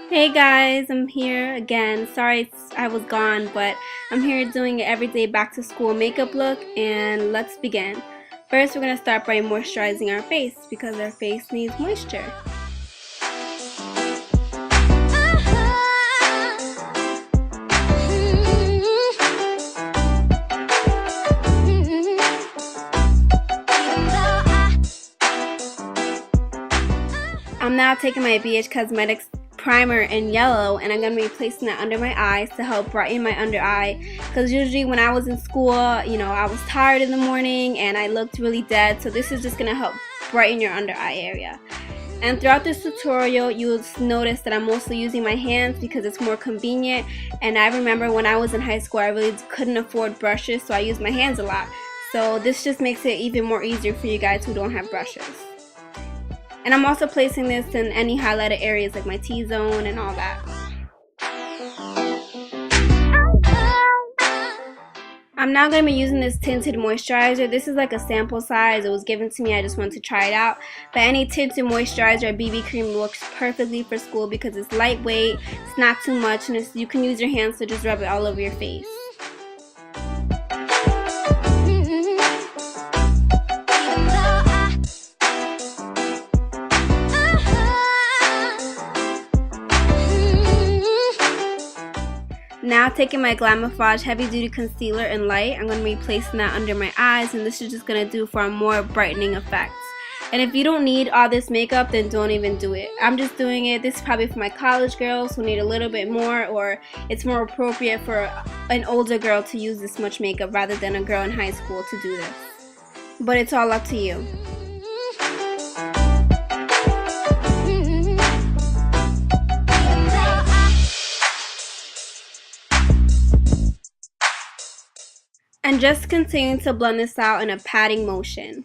Hey guys, I'm here again. Sorry I was gone, but I'm here doing an everyday back to school makeup look, and let's begin. First, we're going to start by moisturizing our face because our face needs moisture. I'm now taking my BH Cosmetics primer in yellow, and I'm going to be placing that under my eyes to help brighten my under eye, because usually when I was in school, I was tired in the morning and I looked really dead, so this is just going to help brighten your under eye area. And throughout this tutorial, you'll notice that I'm mostly using my hands because it's more convenient, and I remember when I was in high school I really couldn't afford brushes, so I used my hands a lot. So this just makes it even more easier for you guys who don't have brushes. And I'm also placing this in any highlighted areas like my T-zone and all that. I'm now going to be using this tinted moisturizer. This is like a sample size. It was given to me. I just wanted to try it out. But any tinted moisturizer or BB cream works perfectly for school because it's lightweight, it's not too much, and you can use your hands to just rub it all over your face. Now taking my Glamour Heavy Duty Concealer in Light, I'm going to be placing that under my eyes, and this is just going to do for a more brightening effect. And if you don't need all this makeup, then don't even do it. I'm just doing it. This is probably for my college girls who need a little bit more, or it's more appropriate for an older girl to use this much makeup rather than a girl in high school to do this. But it's all up to you. And just continue to blend this out in a patting motion.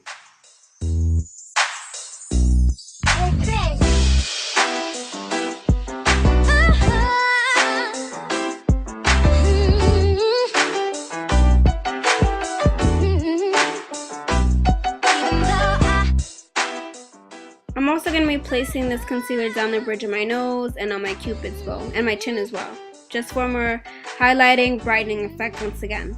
I'm also going to be placing this concealer down the bridge of my nose and on my cupid's bow and my chin as well, just for more highlighting, brightening effect once again.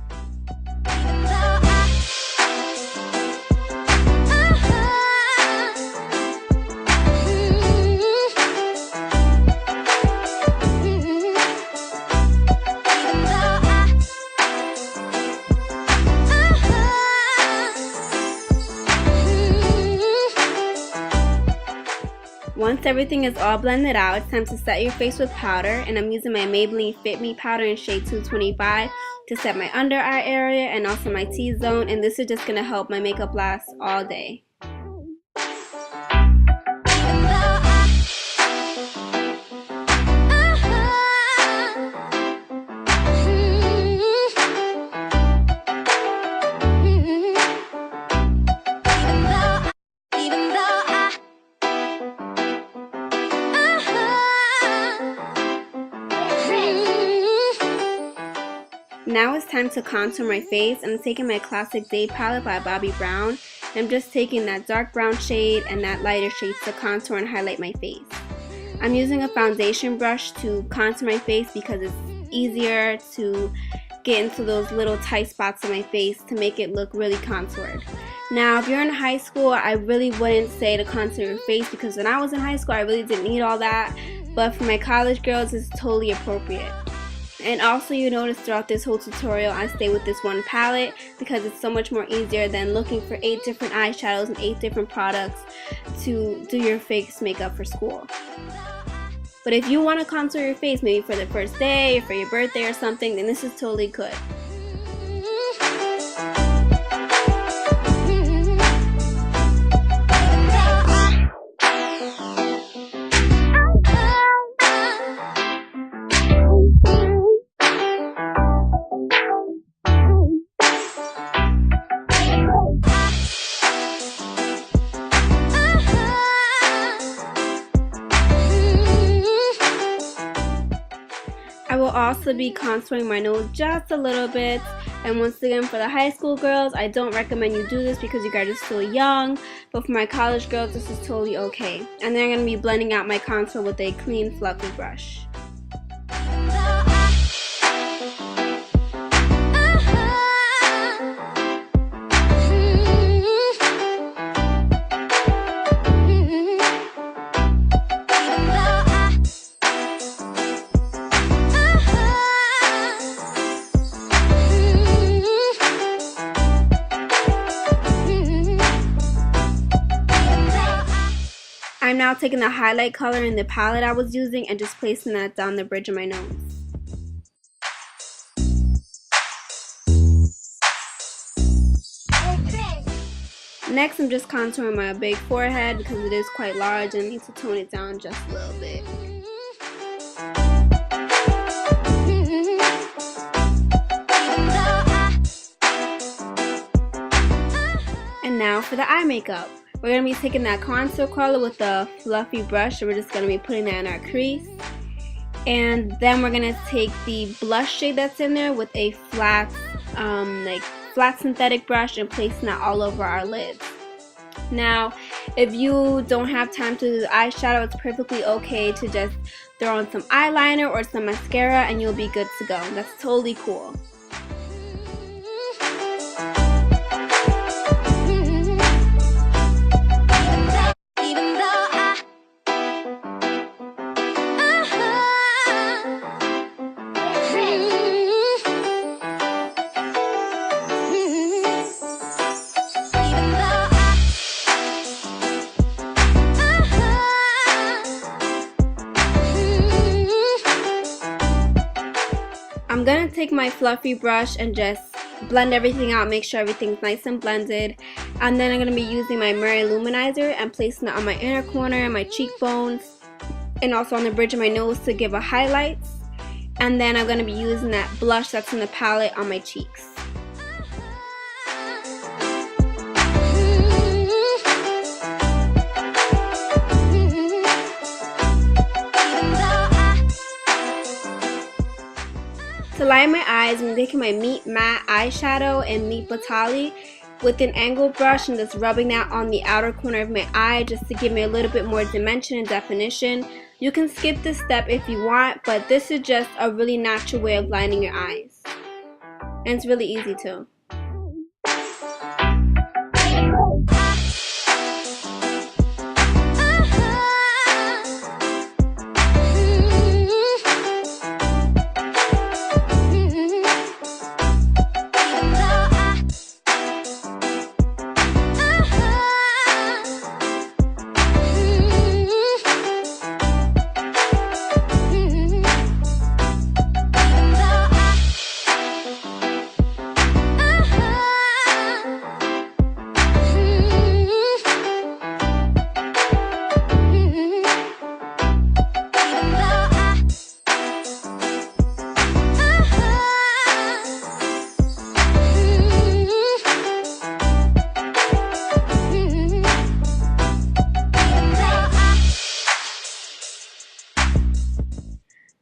Once everything is all blended out, it's time to set your face with powder, and I'm using my Maybelline Fit Me powder in shade 225 to set my under eye area and also my T-zone, and this is just going to help my makeup last all day. Now it's time to contour my face, and I'm taking my Classic Day palette by Bobbi Brown. I'm just taking that dark brown shade and that lighter shade to contour and highlight my face. I'm using a foundation brush to contour my face because it's easier to get into those little tight spots on my face to make it look really contoured. Now, if you're in high school, I really wouldn't say to contour your face because when I was in high school, I really didn't need all that. But for my college girls, it's totally appropriate. And also, you notice throughout this whole tutorial I stay with this one palette because it's so much more easier than looking for 8 different eyeshadows and 8 different products to do your face makeup for school. But if you want to contour your face maybe for the first day or for your birthday or something, then this is totally good. I will also be contouring my nose just a little bit And once again, for the high school girls, I don't recommend you do this because you guys are still young. But for my college girls, this is totally okay. And then I'm going to be blending out my contour with a clean, fluffy brush. I'm now taking the highlight color in the palette I was using and just placing that down the bridge of my nose. Next, I'm just contouring my big forehead because it is quite large and I need to tone it down just a little bit. And now for the eye makeup. We're going to be taking that contour color with a fluffy brush, and we're just going to be putting that in our crease. And then we're going to take the blush shade that's in there with a flat synthetic brush and placing that all over our lids. Now, if you don't have time to do the eyeshadow, it's perfectly okay to just throw on some eyeliner or some mascara and you'll be good to go. That's totally cool. I'm going to take my fluffy brush and just blend everything out, make sure everything's nice and blended. And then I'm going to be using my Mirror Illuminizer and placing it on my inner corner, my cheekbones, and also on the bridge of my nose to give a highlight. And then I'm going to be using that blush that's in the palette on my cheeks. To line my eyes, I'm taking my Meet Matte eyeshadow and Meet Batali with an angled brush and just rubbing that on the outer corner of my eye just to give me a little bit more dimension and definition. You can skip this step if you want, but this is just a really natural way of lining your eyes. And it's really easy too.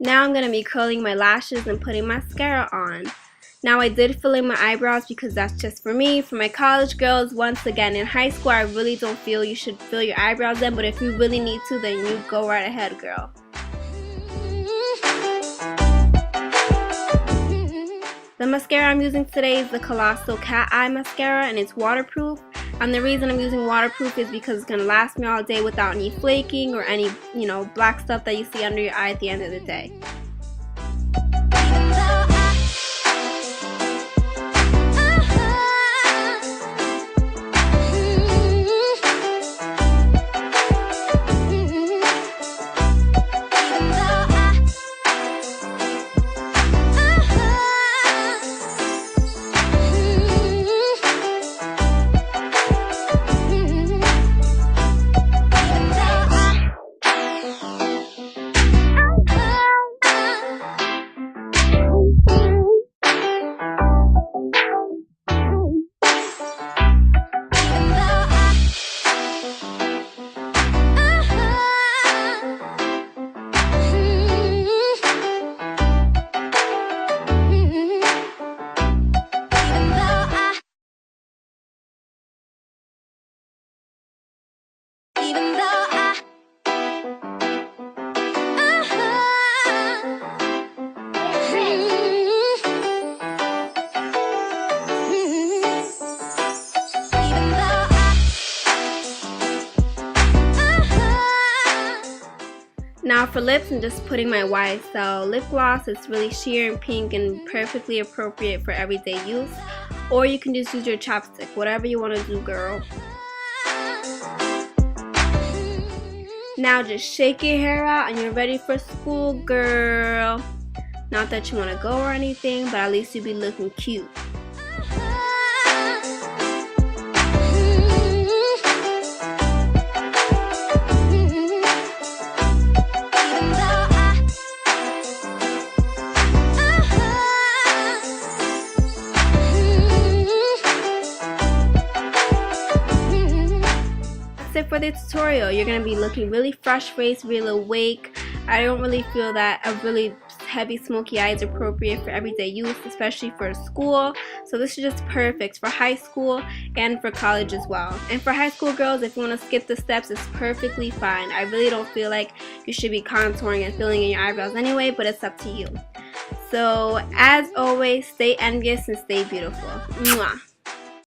Now I'm going to be curling my lashes and putting mascara on. Now I did fill in my eyebrows because that's just for me. For my college girls, once again, in high school I really don't feel you should fill your eyebrows in, but if you really need to, then you go right ahead, girl. The mascara I'm using today is the Colossal Cat Eye Mascara and it's waterproof. And the reason I'm using waterproof is because it's going to last me all day without any flaking or any, black stuff that you see under your eye at the end of the day. Now for lips, I'm just putting my YSL lip gloss. It's really sheer and pink and perfectly appropriate for everyday use. Or you can just use your chapstick, whatever you want to do, girl. Now just shake your hair out and you're ready for school, girl. Not that you want to go or anything, but at least you'll be looking cute. That's it for the tutorial. You're going to be looking really fresh faced, really awake. I don't really feel that a really heavy smoky eye is appropriate for everyday use, especially for school. So this is just perfect for high school and for college as well. And for high school girls, if you want to skip the steps, it's perfectly fine. I really don't feel like you should be contouring and filling in your eyebrows anyway, but it's up to you. So as always, stay envious and stay beautiful. Mwah.